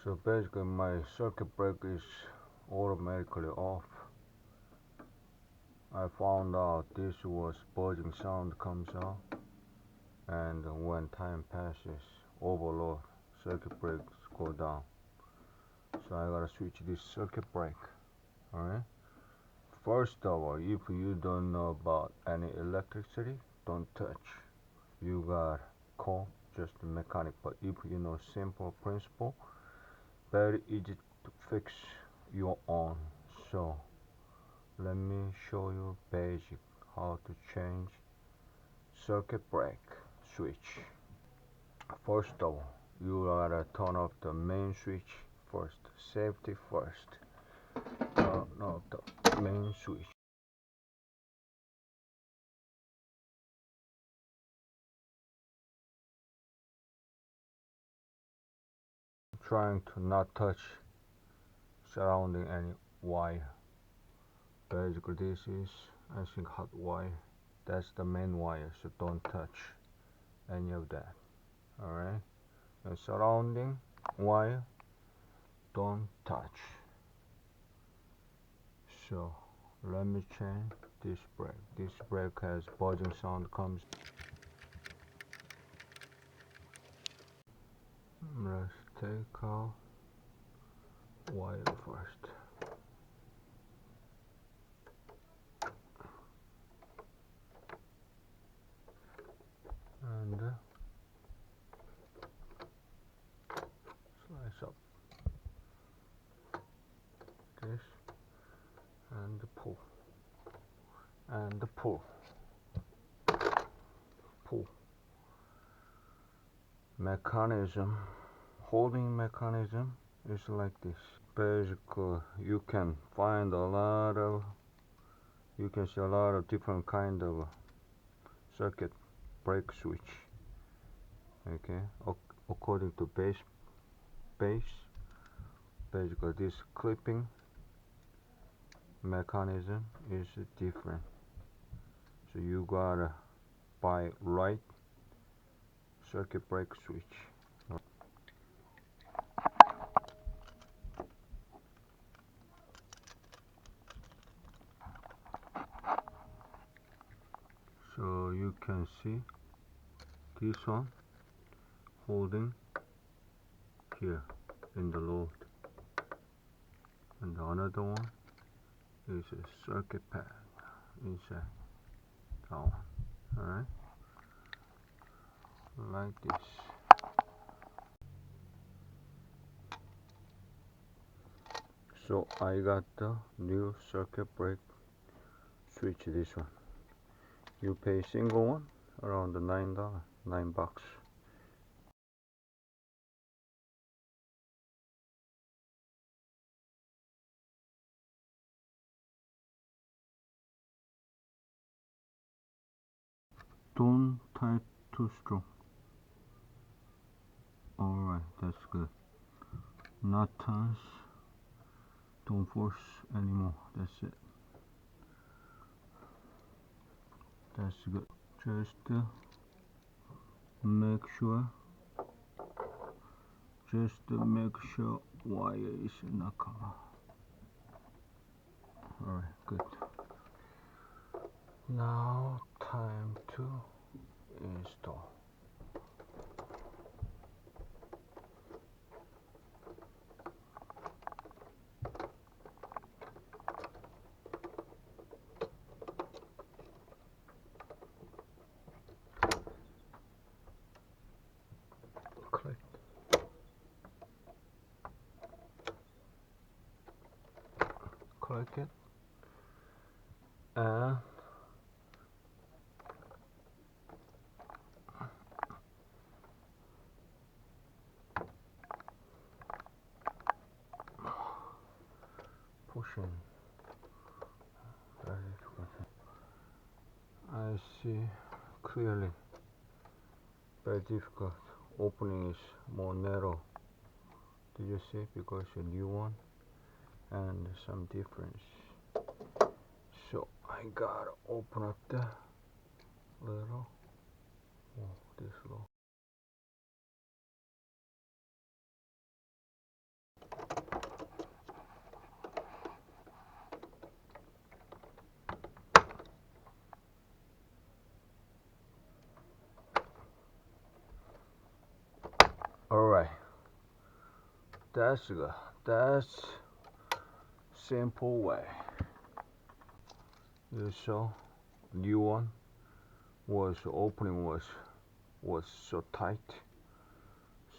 So basically my circuit breaker is automatically off. I found out this was buzzing sound comes out, and when time passes, overload, circuit breaks go down. So I gotta switch this circuit breaker. Alright? First of all, if you don't know about any electricity, don't touch. You got call just a mechanic, but if you know simple principle, very easy to fix your own. So let me show you basic how to change circuit breaker switch. First of all, you gotta turn off the main switch first. Safety first. No, the main switch. Trying to not touch surrounding any wire. Basically this is, I think, hot wire. That's the main wire, so don't touch any of that. Alright, and surrounding wire, don't touch. So let me change this brake. This brake has buzzing sound comes. Let's take out wire first. And slice up this and pull and pull. Mechanism, holding mechanism is like this. Basically you can find you can see a lot of different kind of circuit break switch. Okay, according to base, basically this clipping mechanism is different, so you gotta buy right circuit break switch. So you can see this one holding here in the load, and the another one is a circuit pad inside that one. Alright, like this. So I got the new circuit break switch, this one. You pay single one around the $9. Don't tie too strong. Alright, that's good. Not tense. Don't force anymore. That's it. That's good. Just make sure. Make sure wire is not come out. Alright, good. Now time to install. Click. Click it and pushing. Very difficult. I see clearly. Very difficult. Opening is more narrow. Do you see? Because a new one and some difference. So I gotta open up the little. Oh, this low. That's good. That's simple way. You saw new one was opening was so tight.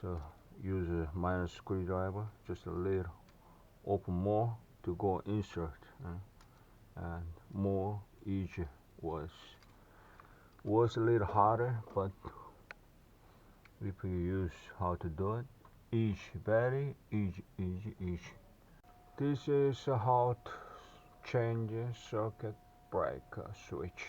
So use a minor screwdriver, just a little, open more to go insert, and more easy was a little harder, but if you use how to do it, easy, very easy, easy, easy. This is how to change a circuit breaker switch.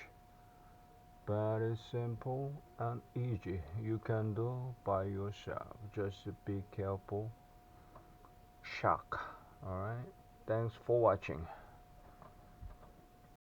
Very simple and easy. You can do by yourself. Just be careful. Shock. Alright. Thanks for watching.